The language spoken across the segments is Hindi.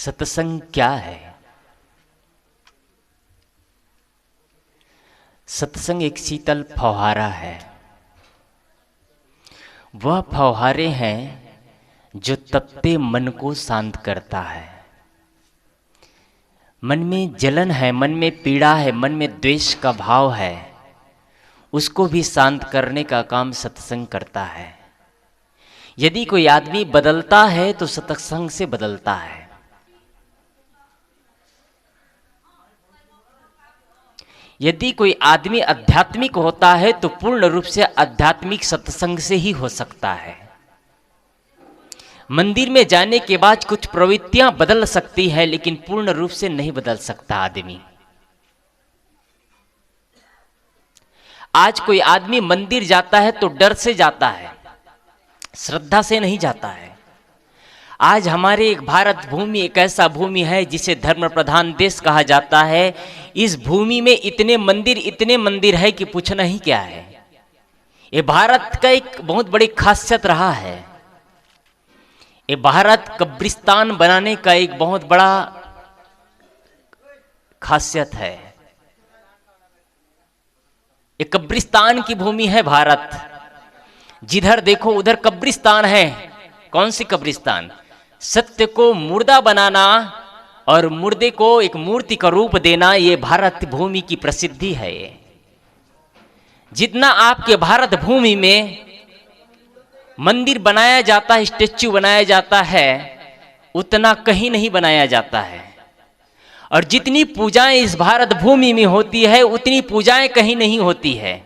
सत्संग क्या है? सत्संग एक शीतल फव्वारा है। वह फव्वारे हैं जो तपते मन को शांत करता है। मन में जलन है, मन में पीड़ा है, मन में द्वेष का भाव है, उसको भी शांत करने का काम सत्संग करता है। यदि कोई आदमी बदलता है तो सत्संग से बदलता है। यदि कोई आदमी आध्यात्मिक होता है तो पूर्ण रूप से आध्यात्मिक सत्संग से ही हो सकता है। मंदिर में जाने के बाद कुछ प्रवृत्तियां बदल सकती है, लेकिन पूर्ण रूप से नहीं बदल सकता आदमी। आज कोई आदमी मंदिर जाता है तो डर से जाता है, श्रद्धा से नहीं जाता है। आज हमारे एक भारत भूमि एक ऐसा भूमि है जिसे धर्म प्रधान देश कहा जाता है। इस भूमि में इतने मंदिर है कि पूछना ही क्या है। ये भारत का एक बहुत बड़ी खासियत रहा है। ये भारत कब्रिस्तान बनाने का एक बहुत बड़ा खासियत है। ये कब्रिस्तान की भूमि है भारत। जिधर देखो उधर कब्रिस्तान है। कौन सी कब्रिस्तान? सत्य को मुर्दा बनाना और मुर्दे को एक मूर्ति का रूप देना, ये भारत भूमि की प्रसिद्धि है। जितना आपके भारत भूमि में मंदिर बनाया जाता है, स्टेच्यू बनाया जाता है, उतना कहीं नहीं बनाया जाता है। और जितनी पूजाएं इस भारत भूमि में होती है उतनी पूजाएं कहीं नहीं होती है।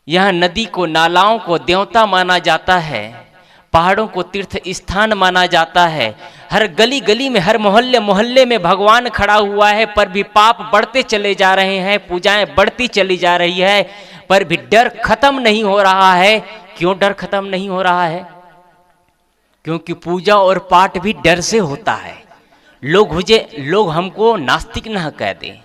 यहां नदी को, नालाओं को देवता माना जाता है, पहाड़ों को तीर्थ स्थान माना जाता है। हर गली गली में, हर मोहल्ले मोहल्ले में भगवान खड़ा हुआ है, पर भी पाप बढ़ते चले जा रहे हैं, पूजाएं बढ़ती चली जा रही है, पर भी डर खत्म नहीं हो रहा है। क्यों डर खत्म नहीं हो रहा है? क्योंकि पूजा और पाठ भी डर से होता है। लोग हमको नास्तिक न कह दें।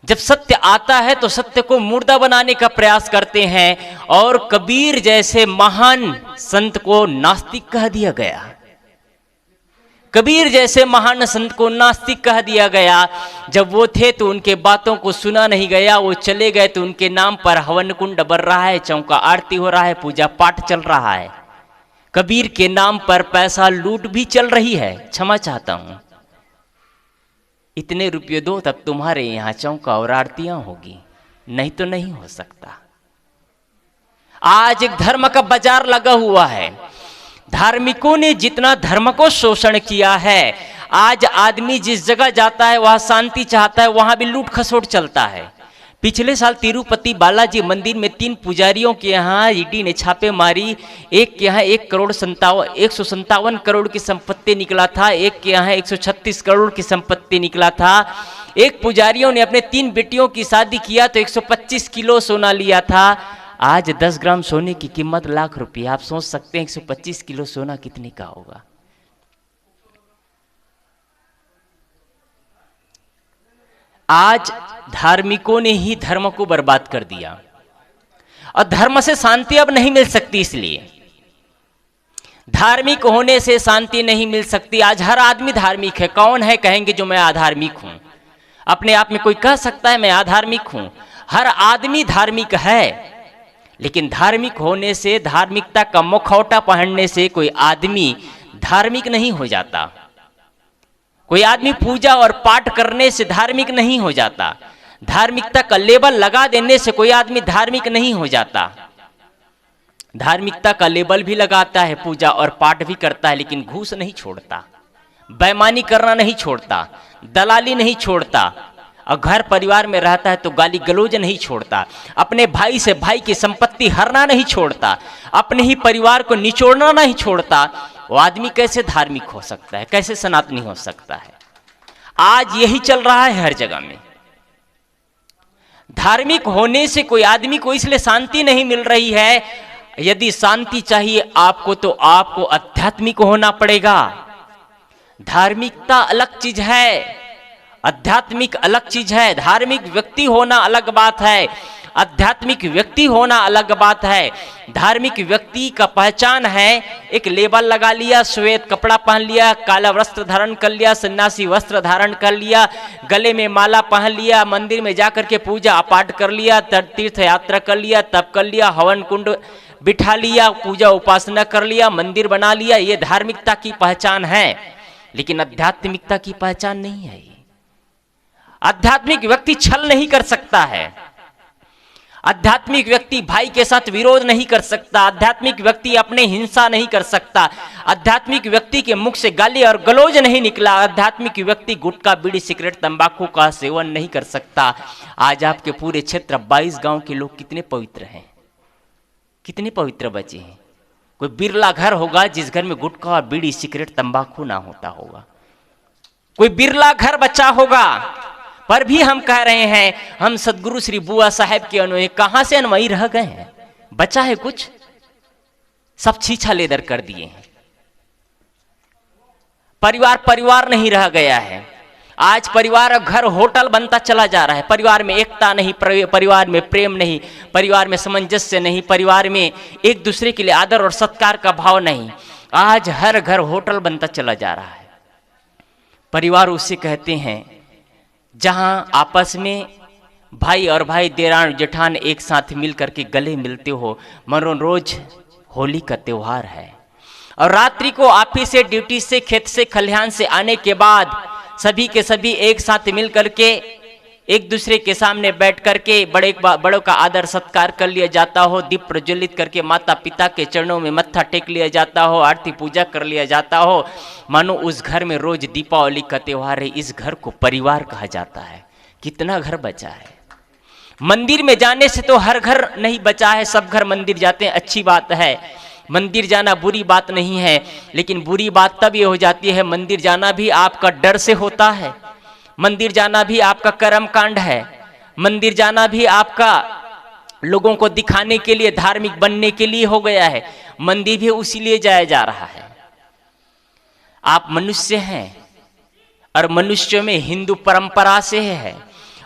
जब सत्य आता है तो सत्य को मुर्दा बनाने का प्रयास करते हैं, और कबीर जैसे महान संत को नास्तिक कह दिया गया। कबीर जैसे महान संत को नास्तिक कह दिया गया। जब वो थे तो उनके बातों को सुना नहीं गया। वो चले गए तो उनके नाम पर हवन कुंड बन रहा है, चौका आरती हो रहा है, पूजा पाठ चल रहा है। कबीर के नाम पर पैसा लूट भी चल रही है। क्षमा चाहता हूं, इतने रुपये दो तब तुम्हारे यहां चौका और आरतियां होगी, नहीं तो नहीं हो सकता। आज एक धर्म का बाजार लगा हुआ है। धार्मिकों ने जितना धर्म को शोषण किया है, आज आदमी जिस जगह जाता है वहां शांति चाहता है, वहां भी लूट खसोट चलता है। पिछले साल तिरुपति बालाजी मंदिर में 3 पुजारियों के यहाँ ईडी ने छापे मारी। एक के यहाँ 157 करोड़ की संपत्ति निकला था, एक के यहाँ 136 करोड़ की संपत्ति निकला था। एक पुजारियों ने अपने 3 बेटियों की शादी किया तो 125 किलो सोना लिया था। आज 10 ग्राम सोने की कीमत लाख रुपया। आप सोच सकते हैं 125 किलो सोना कितने का होगा। आज धार्मिकों ने ही धर्म को बर्बाद कर दिया, और धर्म से शांति अब नहीं मिल सकती। इसलिए धार्मिक होने से शांति नहीं मिल सकती। आज हर आदमी धार्मिक है। कौन है कहेंगे जो मैं अधार्मिक हूं? अपने आप में कोई कह सकता है मैं अधार्मिक हूं? हर आदमी धार्मिक है, लेकिन धार्मिक होने से, धार्मिकता का मुखौटा पहनने से कोई आदमी धार्मिक नहीं हो जाता। कोई आदमी पूजा और पाठ करने से धार्मिक नहीं हो जाता। धार्मिकता का लेबल लगा देने से कोई आदमी धार्मिक नहीं हो जाता। धार्मिकता का लेबल भी लगाता है, पूजा और पाठ भी करता है, लेकिन घूस नहीं छोड़ता, बेईमानी करना नहीं छोड़ता, दलाली नहीं छोड़ता, और घर परिवार में रहता है तो गाली गलौज नहीं छोड़ता, अपने भाई से भाई की संपत्ति हरना नहीं छोड़ता, अपने ही परिवार को निचोड़ना नहीं छोड़ता। वो आदमी कैसे धार्मिक हो सकता है? कैसे सनातनी हो सकता है? आज यही चल रहा है हर जगह में। धार्मिक होने से कोई आदमी को इसलिए शांति नहीं मिल रही है। यदि शांति चाहिए आपको तो आपको आध्यात्मिक होना पड़ेगा। धार्मिकता अलग चीज है, आध्यात्मिक अलग चीज है। धार्मिक व्यक्ति होना अलग बात है, आध्यात्मिक व्यक्ति होना अलग बात है। धार्मिक व्यक्ति का पहचान है, एक लेबल लगा लिया, श्वेत कपड़ा पहन लिया, काला वस्त्र धारण कर लिया, सन्यासी वस्त्र धारण कर लिया, गले में माला पहन लिया, मंदिर में जाकर के पूजा पाठ कर लिया, तीर्थ यात्रा कर लिया, तप कर लिया, हवन कुंड बिठा लिया, पूजा उपासना कर लिया, मंदिर बना लिया, ये धार्मिकता की पहचान है। लेकिन आध्यात्मिकता की पहचान नहीं है। आध्यात्मिक व्यक्ति छल नहीं कर सकता है, आध्यात्मिक व्यक्ति भाई के साथ विरोध नहीं कर सकता, आध्यात्मिक व्यक्ति अपने हिंसा नहीं कर सकता, आध्यात्मिक व्यक्ति के मुख से गाली और गलौज नहीं निकला, आध्यात्मिक व्यक्ति गुटखा बीड़ी सिगरेट तंबाकू का सेवन नहीं कर सकता। आज आपके पूरे क्षेत्र 22 गांव के लोग कितने पवित्र हैं, कितने पवित्र बचे हैं। कोई बिरला घर होगा जिस घर में गुटखा बीड़ी सिगरेट तंबाकू ना होता होगा, कोई बिरला घर बचा होगा। पर भी हम कह रहे हैं, हम सदगुरु श्री बुआ साहेब के अनुयायी कहां से अनुयायी रह गए हैं? बचा है कुछ? सब छीछा लेदर कर दिए हैं। परिवार नहीं रह गया है। आज परिवार घर होटल बनता चला जा रहा है। परिवार में एकता नहीं, परिवार में प्रेम नहीं, परिवार में सामंजस्य नहीं, परिवार में एक दूसरे के लिए आदर और सत्कार का भाव नहीं। आज हर घर होटल बनता चला जा रहा है। परिवार उसे कहते हैं जहां आपस में भाई और भाई, देरान जेठान एक साथ मिल करके गले मिलते हो। मनो रोज होली का त्योहार है और रात्रि को ऑफिस से, ड्यूटी से, खेत से, खलिहान से आने के बाद सभी के सभी एक साथ मिल करके एक दूसरे के सामने बैठ करके बड़ों का आदर सत्कार कर लिया जाता हो, दीप प्रज्वलित करके माता पिता के चरणों में मत्था टेक लिया जाता हो, आरती पूजा कर लिया जाता हो। मानो उस घर में रोज दीपावली का त्योहार है। इस घर को परिवार कहा जाता है। कितना घर बचा है? मंदिर में जाने से तो हर घर नहीं बचा है, सब घर मंदिर जाते हैं, अच्छी बात है। मंदिर जाना बुरी बात नहीं है, लेकिन बुरी बात तब ये हो जाती है, मंदिर जाना भी आपका डर से होता है, मंदिर जाना भी आपका कर्म कांड है, मंदिर जाना भी आपका लोगों को दिखाने के लिए, धार्मिक बनने के लिए हो गया है। मंदिर भी उसी लिए जाया जा रहा है। आप मनुष्य हैं और मनुष्यों में हिंदू परंपरा से है,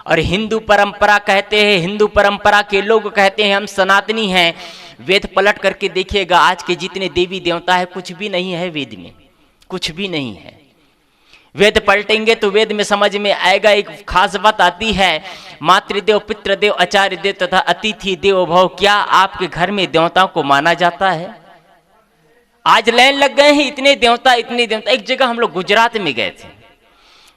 और हिंदू परंपरा कहते हैं, हिंदू परंपरा के लोग कहते हैं हम सनातनी हैं। वेद पलट करके देखिएगा, आज के जितने देवी देवता है कुछ भी नहीं है, वेद में कुछ भी नहीं है। वेद पलटेंगे तो वेद में समझ में आएगा। एक खास बात आती है, मातृदेव, पितृदेव, आचार्य देव तथा अतिथि देवो भव। क्या आपके घर में देवताओं को माना जाता है? आज लाइन लग गए हैं, इतने देवता इतने देवता। एक जगह हम लोग गुजरात में गए थे,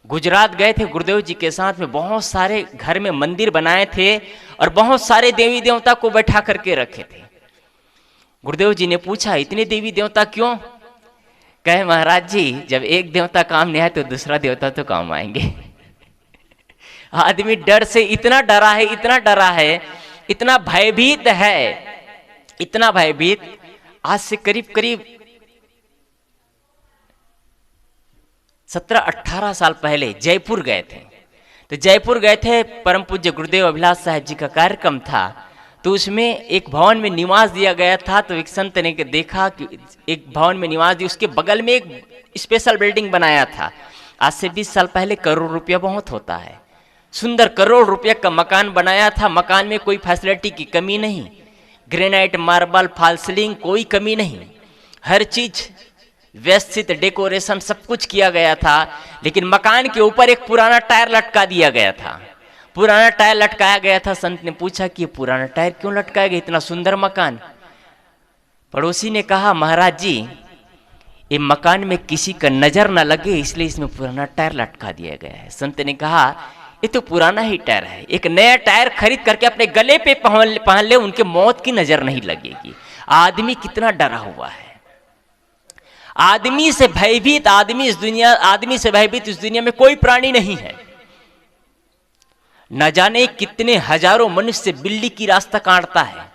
गुजरात गए थे गुरुदेव जी के साथ में। बहुत सारे घर में मंदिर बनाए थे और बहुत सारे देवी देवता को बैठा करके रखे थे। गुरुदेव जी ने पूछा, इतने देवी देवता क्यों? कहे, महाराज जी जब एक देवता काम नहीं आए तो दूसरा देवता तो काम आएंगे। आदमी डर से इतना डरा है, इतना डरा है, इतना भयभीत है, इतना भयभीत। आज से करीब करीब 17-18 साल पहले जयपुर गए थे। तो जयपुर गए थे, परम पूज्य गुरुदेव अभिलाष साहब जी का कार्यक्रम था। तो उसमें एक भवन में निवास दिया गया था। तो एक संत ने देखा कि एक भवन में निवास दिया, उसके बगल में एक स्पेशल बिल्डिंग बनाया था। आज से 20 साल पहले करोड़ रुपया बहुत होता है। सुंदर करोड़ रुपया का मकान बनाया था। मकान में कोई फैसिलिटी की कमी नहीं, ग्रेनाइट, मार्बल, फॉल सीलिंग, कोई कमी नहीं, हर चीज व्यवस्थित, डेकोरेशन सब कुछ किया गया था। लेकिन मकान के ऊपर एक पुराना टायर लटका दिया गया था। पुराना टायर लटकाया गया था। संत ने पूछा कि ये पुराना टायर क्यों लटकाया गया, इतना सुंदर मकान? पड़ोसी ने कहा, महाराज जी ये मकान में किसी का नजर न लगे इसलिए इसमें पुराना टायर लटका दिया गया है। संत ने कहा, ये तो पुराना ही टायर है, एक नया टायर खरीद करके अपने गले पे पहन ले, उनके मौत की नजर नहीं लगेगी। आदमी कितना डरा हुआ है, आदमी से भयभीत, आदमी से भयभीत इस दुनिया में कोई प्राणी नहीं है। न जाने कितने हजारों मनुष्य बिल्ली की रास्ता काटता है।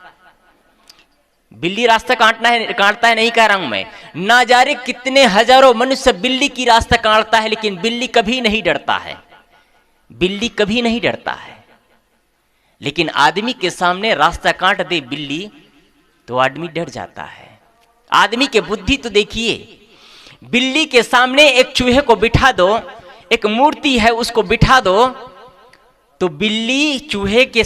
बिल्ली रास्ता काटता है नहीं कह रहा हूं मैं, ना जाने कितने हजारों मनुष्य बिल्ली की रास्ता काटता है, लेकिन बिल्ली कभी नहीं डरता है, बिल्ली कभी नहीं डरता है। लेकिन आदमी के सामने रास्ता काट दे बिल्ली तो आदमी डर जाता है। आदमी के बुद्धि तो देखिए, बिल्ली के सामने एक चूहे को बिठा दो, एक मूर्ति है उसको बिठा दो, तो बिल्ली चूहे के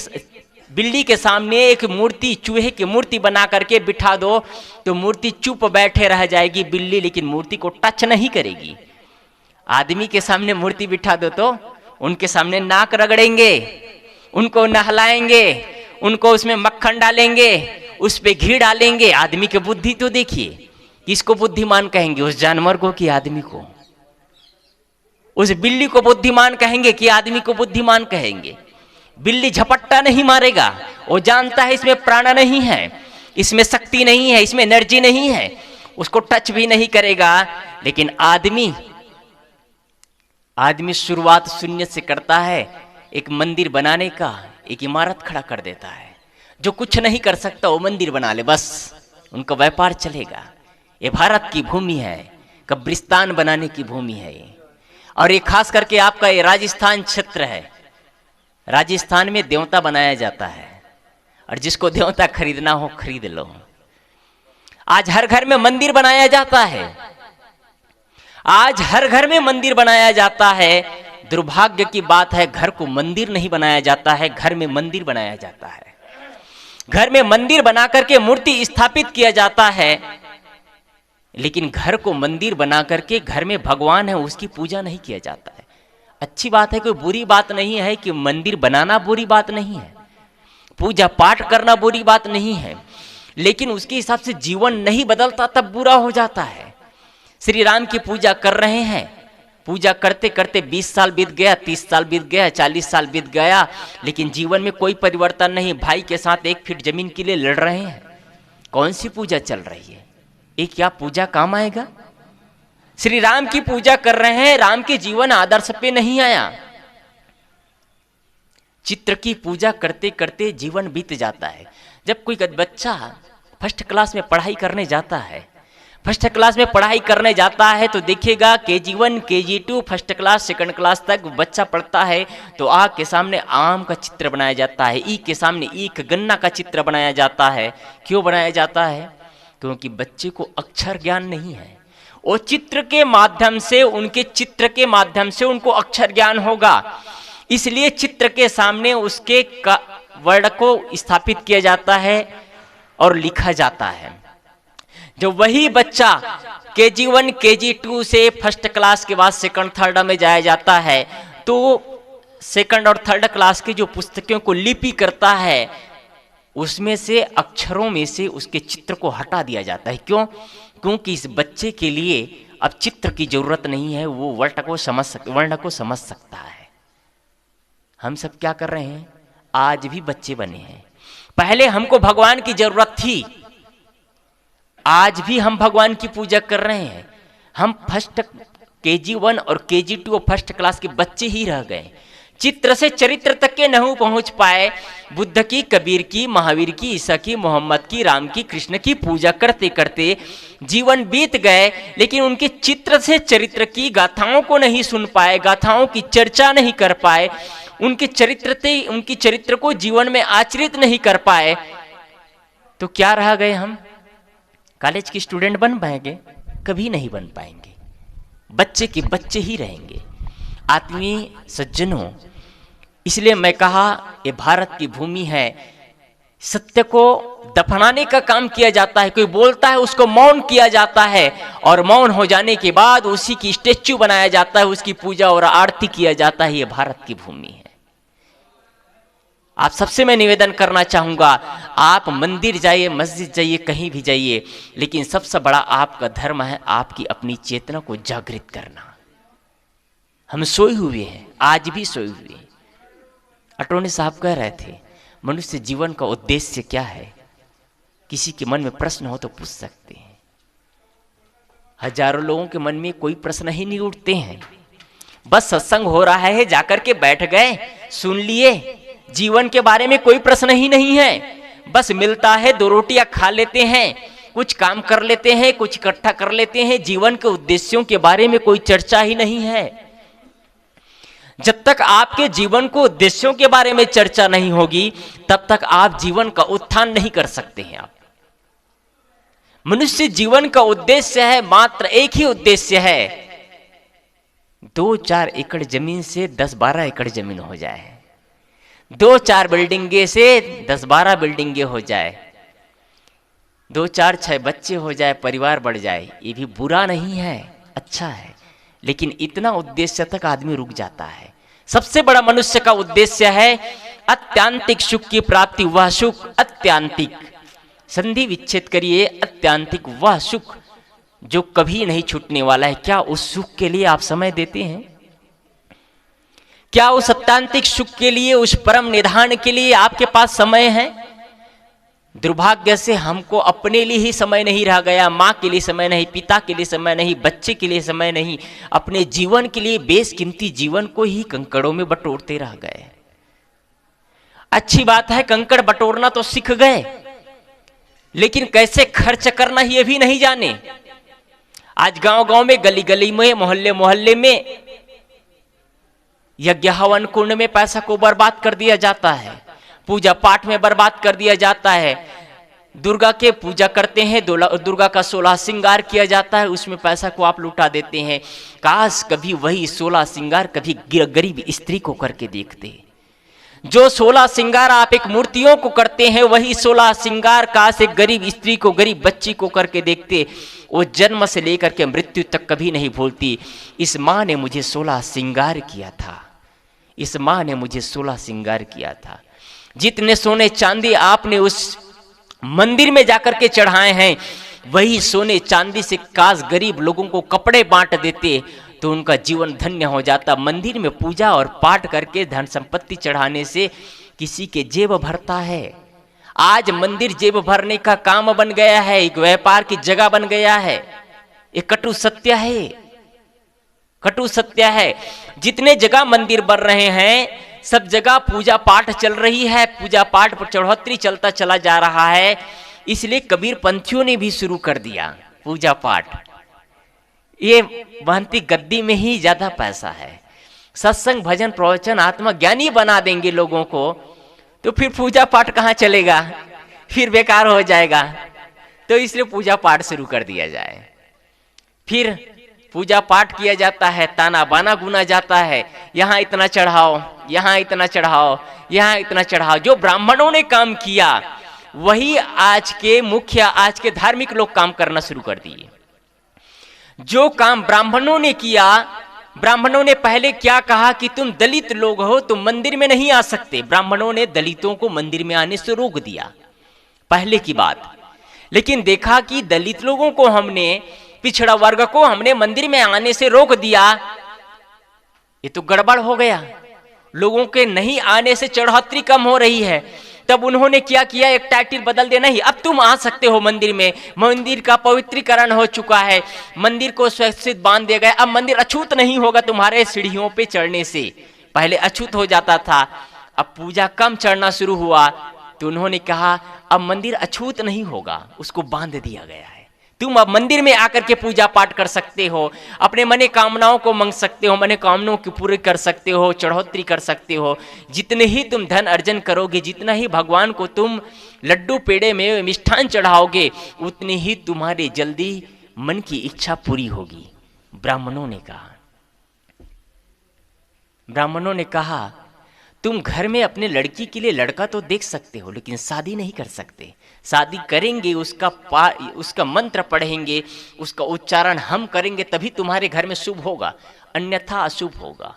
बिल्ली के सामने एक मूर्ति, चूहे की मूर्ति बना करके बिठा दो तो मूर्ति चुप बैठे रह जाएगी बिल्ली, लेकिन मूर्ति को टच नहीं करेगी। आदमी के सामने मूर्ति बिठा दो तो उनके सामने नाक रगड़ेंगे, उनको नहलाएंगे, उनको उसमें मक्खन डालेंगे, उस पे घी डालेंगे। आदमी की बुद्धि तो देखिए, किसको बुद्धिमान कहेंगे? उस जानवर को कि आदमी को? उस बिल्ली को बुद्धिमान कहेंगे कि आदमी को बुद्धिमान कहेंगे? बिल्ली झपट्टा नहीं मारेगा, वो जानता है इसमें प्राण नहीं है, इसमें शक्ति नहीं है, इसमें एनर्जी नहीं है, उसको टच भी नहीं करेगा। लेकिन आदमी शुरुआत शून्य से करता है, एक मंदिर बनाने का, एक इमारत खड़ा कर देता है। जो कुछ नहीं कर सकता वो मंदिर बना ले, बस उनका व्यापार चलेगा। ये भारत की भूमि है, कब्रिस्तान बनाने की भूमि है ये। और ये खास करके आपका ये राजस्थान क्षेत्र है, राजस्थान में देवता बनाया जाता है, और जिसको देवता खरीदना हो खरीद लो। आज हर घर में मंदिर बनाया जाता है, आज हर घर में मंदिर बनाया जाता है। दुर्भाग्य की बात है, घर को मंदिर नहीं बनाया जाता है, घर में मंदिर बनाया जाता है। घर में मंदिर बना करके मूर्ति स्थापित किया जाता है, लेकिन घर को मंदिर बना करके घर में भगवान है उसकी पूजा नहीं किया जाता है। अच्छी बात है, कोई बुरी बात नहीं है कि मंदिर बनाना बुरी बात नहीं है, पूजा पाठ करना बुरी बात नहीं है, लेकिन उसके हिसाब से जीवन नहीं बदलता तब बुरा हो जाता है। श्री राम की पूजा कर रहे हैं, पूजा करते करते 20 साल बीत गया, 30 साल बीत गया, 40 साल बीत गया, लेकिन जीवन में कोई परिवर्तन नहीं। भाई के साथ 1 फीट जमीन के लिए लड़ रहे हैं। कौन सी पूजा चल रही है? ये क्या पूजा काम आएगा? श्री राम की पूजा कर रहे हैं, राम के जीवन आदर्श पे नहीं आया। चित्र की पूजा करते करते जीवन बीत जाता है। जब कोई बच्चा फर्स्ट क्लास में पढ़ाई करने जाता है, फर्स्ट क्लास में पढ़ाई करने जाता है तो देखिएगा KG1, KG2, first class, second class तक बच्चा पढ़ता है तो आ के सामने आम का चित्र बनाया जाता है, ई के सामने ईख गन्ना का चित्र बनाया जाता है। क्यों बनाया जाता है? क्योंकि बच्चे को अक्षर ज्ञान नहीं है। वो चित्र के माध्यम से, उनके चित्र के माध्यम से उनको अक्षर ज्ञान होगा, इसलिए चित्र के सामने उसके वर्ड को स्थापित किया जाता है और लिखा जाता है। जो वही बच्चा KG1, KG2 से फर्स्ट क्लास के बाद सेकंड थर्ड में जाया जाता है तो सेकंड और थर्ड क्लास की जो पुस्तकों को लिपि करता है उसमें से, अक्षरों में से उसके चित्र को हटा दिया जाता है। क्यों? क्योंकि इस बच्चे के लिए अब चित्र की जरूरत नहीं है, वो वर्ण को समझ सकता है। हम सब क्या कर रहे हैं? आज भी बच्चे बने हैं। पहले हमको भगवान की जरूरत थी, आज भी हम भगवान की पूजा कर रहे हैं। हम फर्स्ट KG1 और KG2 और फर्स्ट क्लास के बच्चे ही रह गए, चित्र से चरित्र तक के नहीं पहुंच पाए। बुद्ध की, कबीर की, महावीर की, ईसा की, मोहम्मद की, राम की, कृष्ण की पूजा करते करते जीवन बीत गए, लेकिन उनके चित्र से चरित्र की गाथाओं को नहीं सुन पाए, गाथाओं की चर्चा नहीं कर पाए, उनके चरित्र को जीवन में आचरित नहीं कर पाए। तो क्या रह गए हम? कॉलेज के स्टूडेंट बन पाएंगे? कभी नहीं बन पाएंगे, बच्चे के बच्चे ही रहेंगे। आत्मीय सज्जनों, इसलिए मैं कहा ये भारत की भूमि है, सत्य को दफनाने का काम किया जाता है। कोई बोलता है उसको मौन किया जाता है, और मौन हो जाने के बाद उसी की स्टेच्यू बनाया जाता है, उसकी पूजा और आरती किया जाता है। ये भारत की भूमि है। आप सबसे मैं निवेदन करना चाहूंगा, आप मंदिर जाइए, मस्जिद जाइए, कहीं भी जाइए, लेकिन सबसे बड़ा आपका धर्म है आपकी अपनी चेतना को जागृत करना। हम सोए हुए हैं, आज भी सोए हुए हैं। अटोनी साहब कह रहे थे मनुष्य जीवन का उद्देश्य क्या है? किसी के मन में प्रश्न हो तो पूछ सकते हैं। हजारों लोगों के मन में कोई प्रश्न ही नहीं उठते हैं। बस सत्संग हो रहा है, जाकर के बैठ गए, सुन लिए, जीवन के बारे में कोई प्रश्न ही नहीं है। बस मिलता है, 2 रोटियां खा लेते हैं, कुछ काम कर लेते हैं, कुछ इकट्ठा कर लेते हैं। जीवन के उद्देश्यों के बारे में कोई चर्चा ही नहीं है। जब तक आपके जीवन को उद्देश्यों के बारे में चर्चा नहीं होगी, तब तक आप जीवन का उत्थान नहीं कर सकते हैं। आप मनुष्य जीवन का उद्देश्य है, मात्र एक ही उद्देश्य है, 2-4 एकड़ जमीन से 10-12 एकड़ जमीन हो जाए, 2-4 बिल्डिंगे से 10-12 बिल्डिंगे हो जाए, 2-4-6 बच्चे हो जाए, परिवार बढ़ जाए, ये भी बुरा नहीं है, अच्छा है। लेकिन इतना उद्देश्य तक आदमी रुक जाता है। सबसे बड़ा मनुष्य का उद्देश्य है अत्यांतिक सुख की प्राप्ति। वह सुख अत्यांतिक, संधि विच्छेद करिए, अत्यांतिक वह सुख जो कभी नहीं छूटने वाला है। क्या उस सुख के लिए आप समय देते हैं? क्या उस अत्यांतिक सुख के लिए, उस परम निधान के लिए आपके पास समय है? दुर्भाग्य से हमको अपने लिए ही समय नहीं रह गया, माँ के लिए समय नहीं, पिता के लिए समय नहीं, बच्चे के लिए समय नहीं, अपने जीवन के लिए बेशकीमती जीवन को ही कंकड़ों में बटोरते रह गए। अच्छी बात है, कंकड़ बटोरना तो सीख गए, लेकिन कैसे खर्च करना ये भी नहीं जाने। आज गांव गांव में, गली गली में, मोहल्ले मोहल्ले में यज्ञ हवन कुंड में पैसा को बर्बाद कर दिया जाता है, पूजा पाठ में बर्बाद कर दिया जाता है। दुर्गा के पूजा करते हैं, दुर्गा का 16 श्रृंगार किया जाता है, उसमें पैसा को आप लुटा देते हैं। काश कभी वही 16 श्रृंगार कभी गरीब स्त्री को करके देखते। जो 16 श्रृंगार आप एक मूर्तियों को करते हैं, वही 16 श्रृंगार काश एक गरीब स्त्री को, गरीब बच्ची को करके देखते। वो जन्म से लेकर के मृत्यु तक कभी नहीं भूलती, इस माँ ने मुझे 16 श्रृंगार किया था, इस माँ ने मुझे 16 श्रृंगार किया था। जितने सोने चांदी आपने उस मंदिर में जाकर के चढ़ाए हैं, वही सोने चांदी से काश गरीब लोगों को कपड़े बांट देते तो उनका जीवन धन्य हो जाता। मंदिर में पूजा और पाठ करके धन संपत्ति चढ़ाने से किसी के जेब भरता है। आज मंदिर जेब भरने का काम बन गया है, एक व्यापार की जगह बन गया है। ये कटु सत्य है, कटु सत्य है। जितने जगह मंदिर बन रहे हैं, सब जगह पूजा पाठ चल रही है, पूजा पाठ पर चढ़ोतरी चलता चला जा रहा है। इसलिए कबीर पंथियों ने भी शुरू कर दिया पूजा पाठ। ये महंती गद्दी में ही ज्यादा पैसा है। सत्संग भजन प्रवचन आत्मा ज्ञानी बना देंगे लोगों को, तो फिर पूजा पाठ कहाँ चलेगा, फिर बेकार हो जाएगा। तो इसलिए पूजा पाठ शुरू कर दिया जाए। फिर पूजा पाठ किया जाता है, ताना बाना गुना जाता है, यहाँ इतना चढ़ाओ, यहाँ इतना चढ़ाओ, यहाँ इतना चढ़ाओ। जो ब्राह्मणों ने काम किया वही आज के मुख्य, आज के धार्मिक लोग काम करना शुरू कर दिए। जो काम ब्राह्मणों ने किया, ब्राह्मणों ने पहले क्या कहा कि तुम दलित लोग हो, तुम मंदिर में नहीं आ सकते। ब्राह्मणों ने दलितों को मंदिर में आने से रोक दिया, पहले की बात। लेकिन देखा कि दलित लोगों को हमने, पिछड़ा वर्ग को हमने मंदिर में आने से रोक दिया, ये तो गड़बड़ हो गया। लोगों के नहीं आने से चढ़ोतरी कम हो रही है। तब उन्होंने क्या किया, एक टाइटल बदल दिया, नहीं अब तुम आ सकते हो मंदिर में, मंदिर का पवित्रीकरण हो चुका है, मंदिर को सुरक्षित बांध दिया गया। अब मंदिर अछूत नहीं होगा तुम्हारे सीढ़ियों पे चढ़ने से। पहले अछूत हो जाता था, अब पूजा कम चढ़ना शुरू हुआ, तो उन्होंने कहा अब मंदिर अछूत नहीं होगा, उसको बांध दिया गया है। तुम अब मंदिर में आकर के पूजा पाठ कर सकते हो, अपने मने कामनाओं को मांग सकते हो, मने कामनाओं की पूरी कर सकते हो, चढ़ोतरी कर सकते हो। जितने ही तुम धन अर्जन करोगे, जितना ही भगवान को तुम लड्डू पेड़े में मिष्ठान चढ़ाओगे, उतनी ही तुम्हारी जल्दी मन की इच्छा पूरी होगी। ब्राह्मणों ने कहा, ब्राह्मणों ने कहा तुम घर में अपने लड़की के लिए लड़का तो देख सकते हो, लेकिन शादी नहीं कर सकते। शादी करेंगे, उसका मंत्र पढ़ेंगे, उसका उच्चारण हम करेंगे, तभी तुम्हारे घर में शुभ होगा, अन्यथा अशुभ होगा।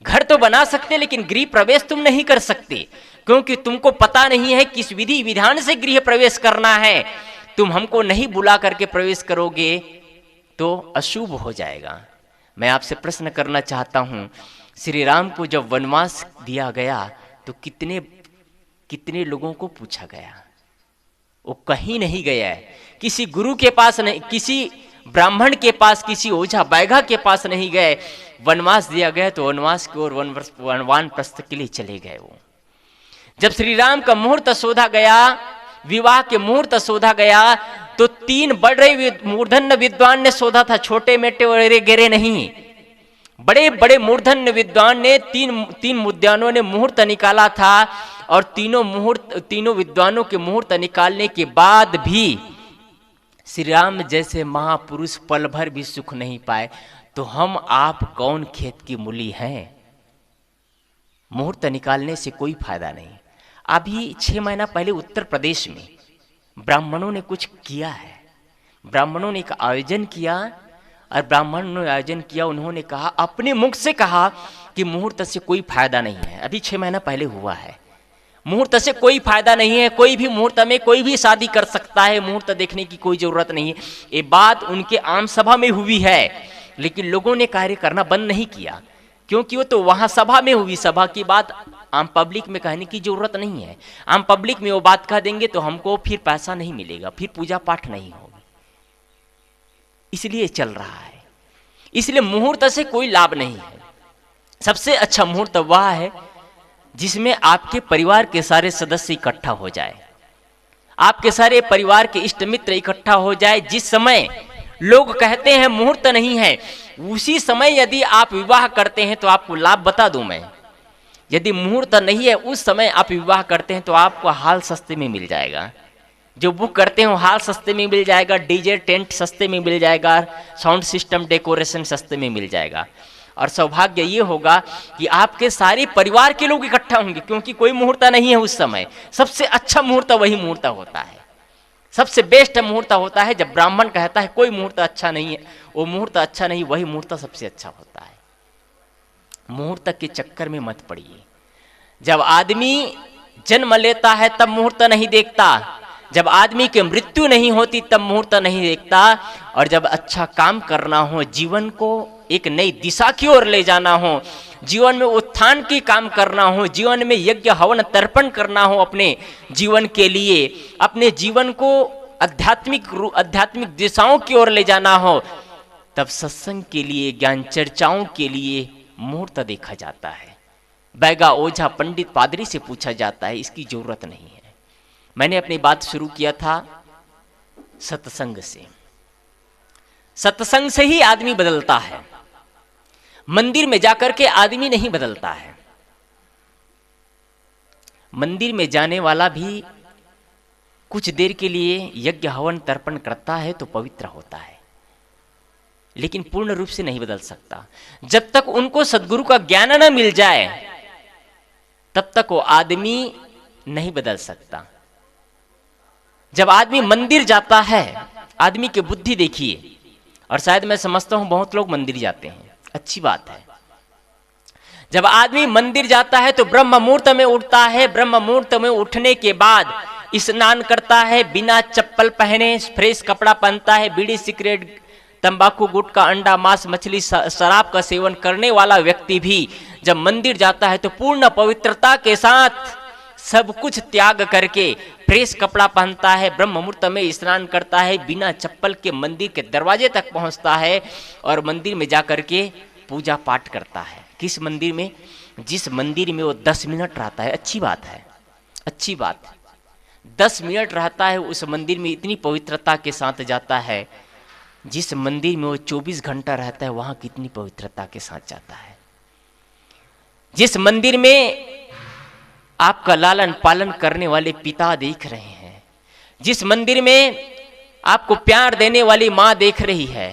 घर तो बना सकते, लेकिन गृह प्रवेश तुम नहीं कर सकते, क्योंकि तुमको पता नहीं है किस विधि विधान से गृह प्रवेश करना है। तुम हमको नहीं बुला करके प्रवेश करोगे तो अशुभ हो जाएगा। मैं आपसे प्रश्न करना चाहता हूं, श्री राम को जब वनवास दिया गया तो कितने लोगों को पूछा गया? वो कहीं नहीं गया है, किसी गुरु के पास नहीं, किसी ब्राह्मण के पास, किसी ओझा बैघा के पास नहीं गए। वनवास दिया गया तो वनवास की ओर वानप्रस्थ के लिए चले गए। वो जब श्री राम का मुहूर्त शोधा गया, विवाह के मुहूर्त शोधा गया, तो 3 बड़े मूर्धन्य विद्वान ने शोधा था, छोटे मेटे वगैरह गिरे नहीं। बड़े बड़े मूर्धन्य विद्वान ने तीन मुद्दानों ने मुहूर्त निकाला था, और तीनों विद्वानों के मुहूर्त निकालने के बाद भी श्री राम जैसे महापुरुष पल भर भी सुख नहीं पाए। तो हम आप कौन खेत की मूली हैं? मुहूर्त निकालने से कोई फायदा नहीं। अभी 6 महीना पहले उत्तर प्रदेश में ब्राह्मणों ने कुछ किया है, ब्राह्मणों ने एक आयोजन किया और ब्राह्मणों ने आयोजन किया, उन्होंने कहा, अपने मुख से कहा कि मुहूर्त से कोई फायदा नहीं है। अभी 6 महीना पहले हुआ है, मुहूर्त से कोई फायदा नहीं है, कोई भी मुहूर्त में कोई भी शादी कर सकता है, मुहूर्त देखने की कोई जरूरत नहीं है। ये बात उनके आम सभा में हुई है, लेकिन लोगों ने कार्य करना बंद नहीं किया, क्योंकि वो तो वहां सभा में हुई, सभा की बात आम पब्लिक में कहने की जरूरत नहीं है। आम पब्लिक में वो बात कह देंगे तो हमको फिर पैसा नहीं मिलेगा, फिर पूजा पाठ नहीं होगा, इसलिए चल रहा है। इसलिए मुहूर्त से कोई लाभ नहीं है। सबसे अच्छा मुहूर्त वह है जिसमें आपके परिवार के सारे सदस्य इकट्ठा हो जाए, आपके सारे परिवार के इष्ट मित्र इकट्ठा हो जाए। जिस समय लोग कहते हैं मुहूर्त नहीं है, उसी समय यदि आप विवाह करते हैं तो आपको लाभ बता दूं मैं, यदि मुहूर्त नहीं है उस समय आप विवाह करते हैं तो आपको हाल सस्ते में मिल जाएगा, जो बुक करते हो हाल सस्ते में मिल जाएगा, डीजे टेंट सस्ते में मिल जाएगा, साउंड सिस्टम डेकोरेशन सस्ते में मिल जाएगा। और सौभाग्य ये होगा कि आपके सारे परिवार के लोग इकट्ठा होंगे, क्योंकि कोई मुहूर्त नहीं है उस समय। सबसे अच्छा मुहूर्त वही मुहूर्त होता है, सबसे बेस्ट मुहूर्त होता है जब ब्राह्मण कहता है कोई मुहूर्त अच्छा नहीं है, वो मुहूर्त अच्छा नहीं, वही मुहूर्त सबसे अच्छा होता है। मुहूर्त के चक्कर में मत पड़िए। जब आदमी जन्म लेता है तब मुहूर्त नहीं देखता, जब आदमी की मृत्यु नहीं होती तब मुहूर्त नहीं देखता, और जब अच्छा काम करना हो, जीवन को एक नई दिशा की ओर ले जाना हो, जीवन में उत्थान की काम करना हो, जीवन में यज्ञ हवन तर्पण करना हो, अपने जीवन के लिए अपने जीवन को आध्यात्मिक दिशाओं की ओर ले जाना हो, तब सत्संग के लिए, ज्ञान चर्चाओं के लिए मुहूर्त देखा जाता है। बैगा ओझा पंडित पादरी से पूछा जाता है, इसकी जरूरत नहीं है। मैंने अपनी बात शुरू किया था सत्संग से। सत्संग से ही आदमी बदलता है, मंदिर में जाकर के आदमी नहीं बदलता है। मंदिर में जाने वाला भी कुछ देर के लिए यज्ञ हवन तर्पण करता है तो पवित्र होता है, लेकिन पूर्ण रूप से नहीं बदल सकता। जब तक उनको सद्गुरु का ज्ञान न मिल जाए तब तक वो आदमी नहीं बदल सकता। जब आदमी मंदिर जाता है, आदमी की बुद्धि देखिए, और शायद मैं समझता हूं बहुत लोग मंदिर जाते हैं, अच्छी बात है। जब आदमी मंदिर जाता है तो ब्रह्म मुहूर्त में उठता है, ब्रह्म मुहूर्त में उठने के बाद स्नान करता है, बिना चप्पल पहने फ्रेश कपड़ा पहनता है। बीड़ी सिगरेट तंबाकू गुटखा अंडा मांस मछली शराब का सेवन करने वाला व्यक्ति भी जब मंदिर जाता है तो पूर्ण पवित्रता के साथ सब कुछ त्याग करके फ्रेश कपड़ा पहनता है, ब्रह्म मुहूर्त में स्नान करता है, बिना चप्पल के मंदिर के दरवाजे तक पहुंचता है और मंदिर में जाकर के पूजा पाठ करता है। किस मंदिर में? जिस मंदिर में वो 10 मिनट रहता है। अच्छी बात है, अच्छी बात है। 10 मिनट रहता है उस मंदिर में, इतनी पवित्रता के साथ जाता है। जिस मंदिर में वो 24 घंटा रहता है वहां कितनी पवित्रता के साथ जाता है। जिस मंदिर में आपका लालन पालन करने वाले पिता देख रहे हैं, जिस मंदिर में आपको प्यार देने वाली माँ देख रही है,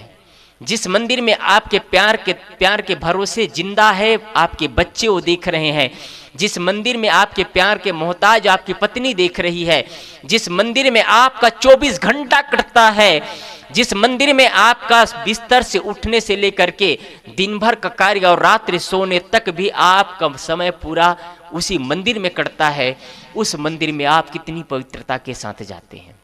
जिस मंदिर में आपके प्यार के भरोसे जिंदा है आपके बच्चे वो देख रहे हैं, जिस मंदिर में आपके प्यार के मोहताज आपकी पत्नी देख रही है, जिस मंदिर में आपका 24 घंटा कटता है, जिस मंदिर में आपका बिस्तर से उठने से लेकर के दिन भर का कार्य और रात्रि सोने तक भी आपका समय पूरा उसी मंदिर में कटता है, उस मंदिर में आप कितनी पवित्रता के साथ जाते हैं।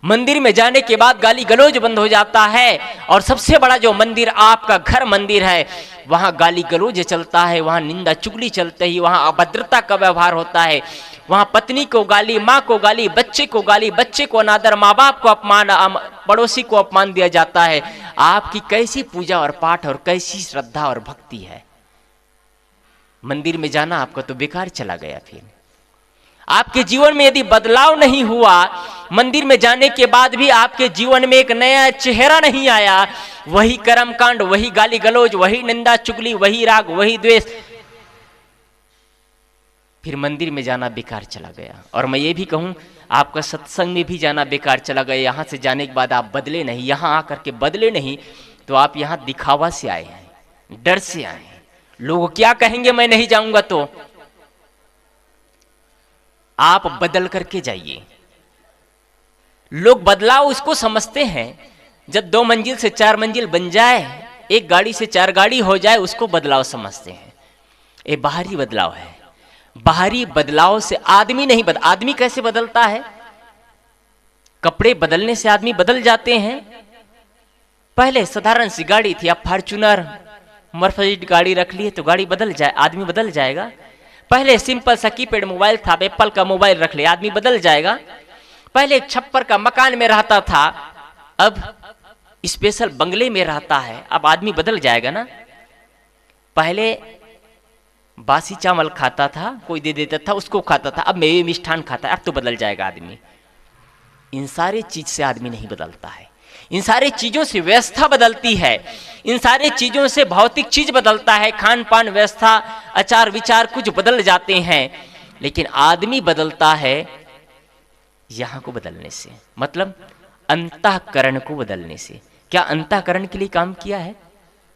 मंदिर में जाने के बाद गाली गलौज बंद हो जाता है, और सबसे बड़ा जो मंदिर आपका घर मंदिर है वहां गाली गलौज चलता है, वहां निंदा चुगली चलते ही, वहां अभद्रता का व्यवहार होता है, वहां पत्नी को गाली, माँ को गाली, बच्चे को गाली, बच्चे को अनादर, माँ बाप को अपमान, पड़ोसी को अपमान दिया जाता है। आपकी कैसी पूजा और पाठ और कैसी श्रद्धा और भक्ति है। मंदिर में जाना आपका तो बेकार चला गया। फिर आपके जीवन में यदि बदलाव नहीं हुआ, मंदिर में जाने के बाद भी आपके जीवन में एक नया चेहरा नहीं आया, वही कर्मकांड, वही गाली गलौज, वही निंदा चुगली, वही राग, वही द्वेष, फिर मंदिर में जाना बेकार चला गया। और मैं ये भी कहूं आपका सत्संग में भी जाना बेकार चला गया। यहां से जाने के बाद आप बदले नहीं, यहां आकर के बदले नहीं, तो आप यहां दिखावा से आए हैं, डर से आए हैं, लोग क्या कहेंगे मैं नहीं जाऊंगा, तो आप बदल करके जाइए। लोग बदलाव उसको समझते हैं जब 2 मंजिल से 4 मंजिल बन जाए, 1 गाड़ी से 4 गाड़ी हो जाए, उसको बदलाव समझते हैं। ये बाहरी बदलाव है। बाहरी बदलाव से आदमी नहीं आदमी कैसे बदलता है? कपड़े बदलने से आदमी बदल जाते हैं। पहले साधारण सी गाड़ी थी, अब फॉर्च्यूनर मर्सिडीज गाड़ी रख लिए तो गाड़ी बदल जाए, आदमी बदल जाएगा। पहले सिंपल सा कीपैड मोबाइल था, एप्पल का मोबाइल रख लिया, आदमी बदल जाएगा। पहले एक छप्पर का मकान में रहता था, अब स्पेशल बंगले में रहता है, अब आदमी बदल जाएगा ना। पहले बासी चावल खाता था, कोई दे देता था उसको खाता था, अब मेवे मिष्ठान खाता है, अब तो बदल जाएगा आदमी। इन सारे चीज से आदमी नहीं बदलता है। इन सारे चीजों से व्यवस्था बदलती है, इन सारे चीजों से भौतिक चीज बदलता है, खान पान व्यवस्था आचार विचार कुछ बदल जाते हैं। लेकिन आदमी बदलता है यहां को बदलने से, मतलब अंतःकरण को बदलने से। क्या अंतःकरण के लिए काम किया है?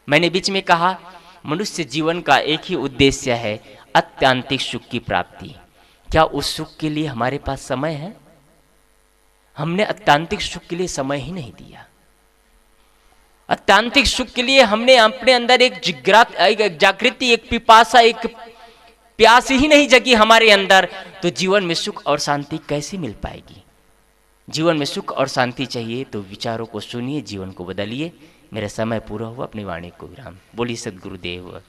मैंने बीच में कहा मनुष्य जीवन का एक ही उद्देश्य है, अत्यांतिक सुख की प्राप्ति। क्या उस सुख के लिए हमारे पास समय है? हमने अत्यांतिक सुख के लिए समय ही नहीं दिया। अत्यांतिक सुख के लिए हमने अपने अंदर एक जागृति, एक पिपासा, एक प्यास ही नहीं जगी हमारे अंदर, तो जीवन में सुख और शांति कैसे मिल पाएगी? जीवन में सुख और शांति चाहिए तो विचारों को सुनिए, जीवन को बदलिए। मेरा समय पूरा हुआ, अपनी वाणी को विराम। बोलिए सद्गुरुदेव।